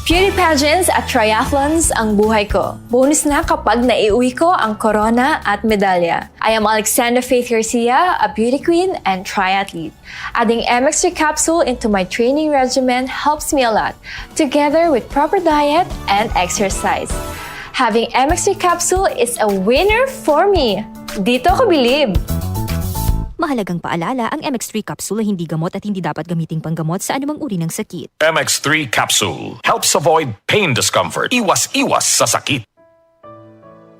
Beauty pageants at triathlons ang buhay ko. Bonus na kapag naiuwi ko ang corona at medalya. I am Alexandra Faith Garcia, a beauty queen and triathlete. Adding MX3 capsule into my training regimen helps me a lot, together with proper diet and exercise. Having MX3 capsule is a winner for me. Dito ko believe. Mahalagang paalala, ang MX3 capsule ay hindi gamot at hindi dapat gamiting panggamot sa anumang uri ng sakit. MX3 capsule helps avoid pain discomfort. Iwas-iwas sa sakit.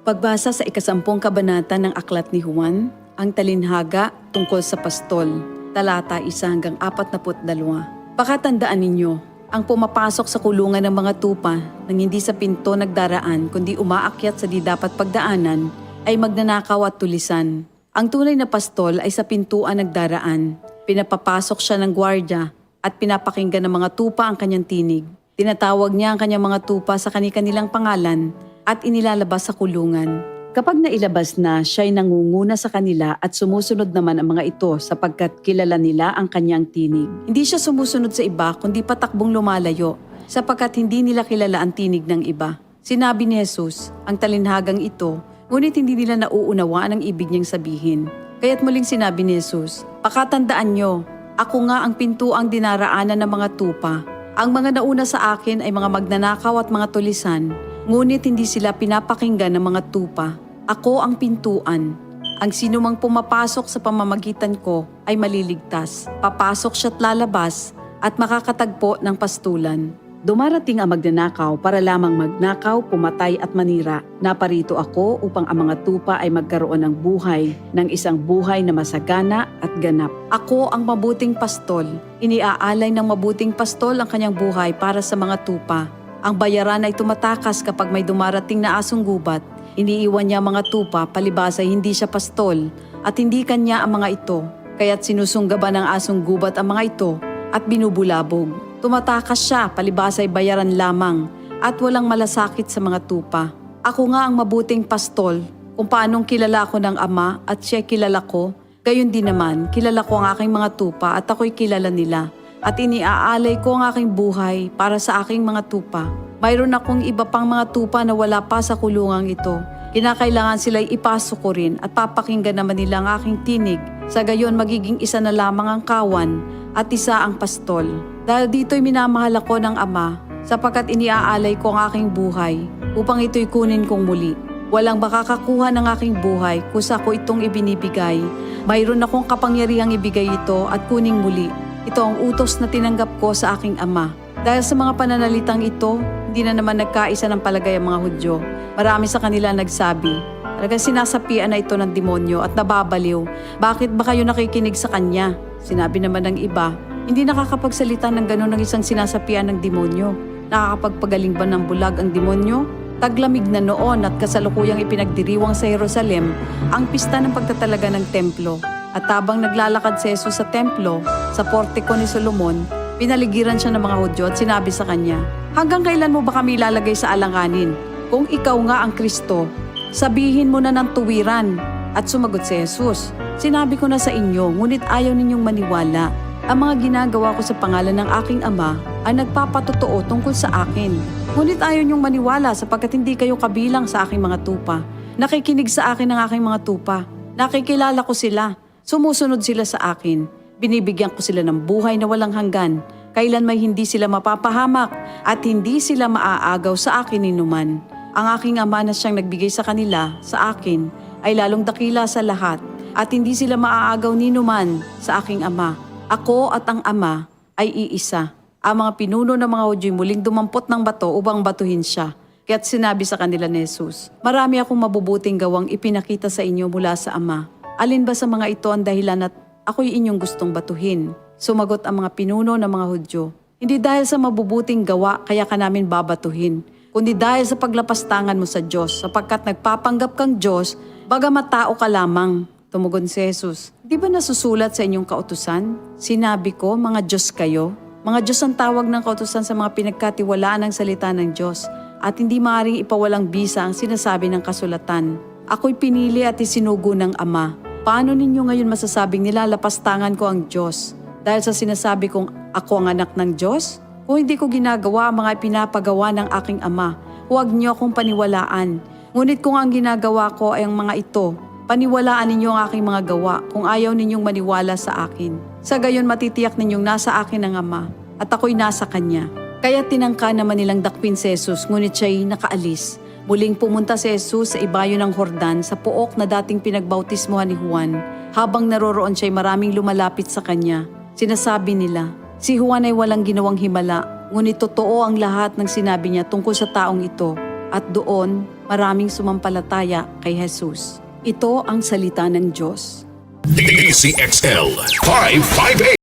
Pagbasa sa 10 kabanata ng Aklat ni Juan, ang talinhaga tungkol sa pastol, talata 1 hanggang 42. Pakatandaan ninyo, ang pumapasok sa kulungan ng mga tupa nang hindi sa pinto nagdaraan kundi umaakyat sa di dapat pagdaanan ay magnanakaw at tulisan. Ang tunay na pastol ay sa pintuan nagdaraan. Pinapapasok siya ng gwardya at pinapakinggan ng mga tupa ang kanyang tinig. Tinatawag niya ang kanyang mga tupa sa kanilang pangalan at inilalabas sa kulungan. Kapag nailabas na, siya ay nangunguna sa kanila at sumusunod naman ang mga ito sapagkat kilala nila ang kanyang tinig. Hindi siya sumusunod sa iba kundi patakbong lumalayo sapagkat hindi nila kilala ang tinig ng iba. Sinabi ni Jesus, ang talinhagang ito, ngunit hindi nila nauunawaan ang ibig niyang sabihin. Kaya't muling sinabi ni Jesus, pakatandaan niyo, ako nga ang pintuang dinaraanan ng mga tupa. Ang mga nauna sa akin ay mga magnanakaw at mga tulisan, ngunit hindi sila pinapakinggan ng mga tupa. Ako ang pintuan. Ang sinumang pumapasok sa pamamagitan ko ay maliligtas. Papasok siya't lalabas at makakatagpo ng pastulan. Dumarating ang magnanakaw para lamang magnakaw, pumatay at manira. Naparito ako upang ang mga tupa ay magkaroon ng buhay, ng isang buhay na masagana at ganap. Ako ang mabuting pastol. Iniaalay ng mabuting pastol ang kanyang buhay para sa mga tupa. Ang bayaran ay tumatakas kapag may dumarating na asong gubat. Iniiwan niya ang mga tupa, palibas ay hindi siya pastol at hindi kanya ang mga ito. Kaya't sinusunggaban ng asong gubat ang mga ito at binubulabog. Tumatakas siya, palibas ay bayaran lamang at walang malasakit sa mga tupa. Ako nga ang mabuting pastol, kung paanong kilala ko ng Ama at siya kilala ko, gayon din naman kilala ko ang aking mga tupa at ako'y kilala nila. At iniaalay ko ang aking buhay para sa aking mga tupa. Mayroon akong iba pang mga tupa na wala pa sa kulungang ito. Kinakailangan sila'y ipasok ko rin at papakinggan naman nila ang aking tinig. Sa gayon magiging isa na lamang ang kawan at isa ang pastol. Dahil dito'y minamahal ako ng Ama sapagkat iniaalay ko ang aking buhay upang ito'y kunin kong muli. Walang makakakuha ng aking buhay kusa ko itong ibinibigay. Mayroon akong kapangyarihang ibigay ito at kuning muli. Ito ang utos na tinanggap ko sa aking Ama. Dahil sa mga pananalitang ito, hindi na naman nagkaisa ng palagay ang mga Hudyo. Marami sa kanila nagsabi, talagang sinasapian na ito ng demonyo at nababaliw. Bakit ba kayo nakikinig sa kanya? Sinabi naman ng iba, hindi nakakapagsalita ng gano'n ng isang sinasapian ng demonyo. Nakakapagpagaling ba ng bulag ang demonyo? Taglamig na noon at kasalukuyang ipinagdiriwang sa Jerusalem ang pista ng pagtatalaga ng templo. At habang naglalakad si Jesus sa templo, sa portiko ni Solomon, pinaligiran siya ng mga Hudyo at sinabi sa kanya, hanggang kailan mo ba kami ilalagay sa alanganin? Kung ikaw nga ang Kristo, sabihin mo na ng tuwiran. At sumagot si Jesus, sinabi ko na sa inyo, ngunit ayaw ninyong maniwala. Ang mga ginagawa ko sa pangalan ng aking Ama ay nagpapatotoo tungkol sa akin. Ngunit ayaw niyong maniwala sapagkat hindi kayo kabilang sa aking mga tupa. Nakikinig sa akin ang aking mga tupa. Nakikilala ko sila. Sumusunod sila sa akin. Binibigyan ko sila ng buhay na walang hanggan. Kailan may hindi sila mapapahamak at hindi sila maaagaw sa akin ninuman. Ang aking Ama na siyang nagbigay sa kanila, sa akin, ay lalong dakila sa lahat at hindi sila maaagaw ninuman sa aking Ama. Ako at ang Ama ay iisa. Ang mga pinuno ng mga Hudyo muling dumampot ng bato upang batuhin siya. Kaya't sinabi sa kanila ni Jesus, marami akong mabubuting gawang ipinakita sa inyo mula sa Ama. Alin ba sa mga ito ang dahilan at ako'y inyong gustong batuhin? Sumagot ang mga pinuno ng mga Hudyo, hindi dahil sa mabubuting gawa kaya ka namin babatuhin, kundi dahil sa paglapastangan mo sa Diyos, sapagkat nagpapanggap kang Diyos, bagamat tao ka lamang. Tumugon si Jesus, di ba nasusulat sa inyong kautusan? Sinabi ko, mga Diyos kayo. Mga Diyos ang tawag ng kautusan sa mga pinagkatiwalaan ng salita ng Diyos at hindi maaaring ipawalang bisa ang sinasabi ng kasulatan. Ako'y pinili at isinugo ng Ama. Paano ninyo ngayon masasabing nilalapastangan ko ang Diyos? Dahil sa sinasabi kong ako ang anak ng Diyos? Kung hindi ko ginagawa ang mga pinapagawa ng aking ama, huwag niyo akong paniwalaan. Ngunit kung ang ginagawa ko ay ang mga ito, paniwalaan ninyo ang aking mga gawa kung ayaw ninyong maniwala sa akin. Sa gayon matitiyak ninyong nasa akin ang ama at ako'y nasa kanya. Kaya tinangka naman nilang dakpin si Jesus, ngunit siya'y nakaalis. Muling pumunta si Jesus sa ibayo ng Hordan sa pook na dating pinagbautismohan ni Juan. Habang naroroon siya'y maraming lumalapit sa kanya. Sinasabi nila, si Juan ay walang ginawang himala, ngunit totoo ang lahat ng sinabi niya tungkol sa taong ito. At doon, maraming sumampalataya kay Jesus. Ito ang salita ng Diyos. DCXL 558.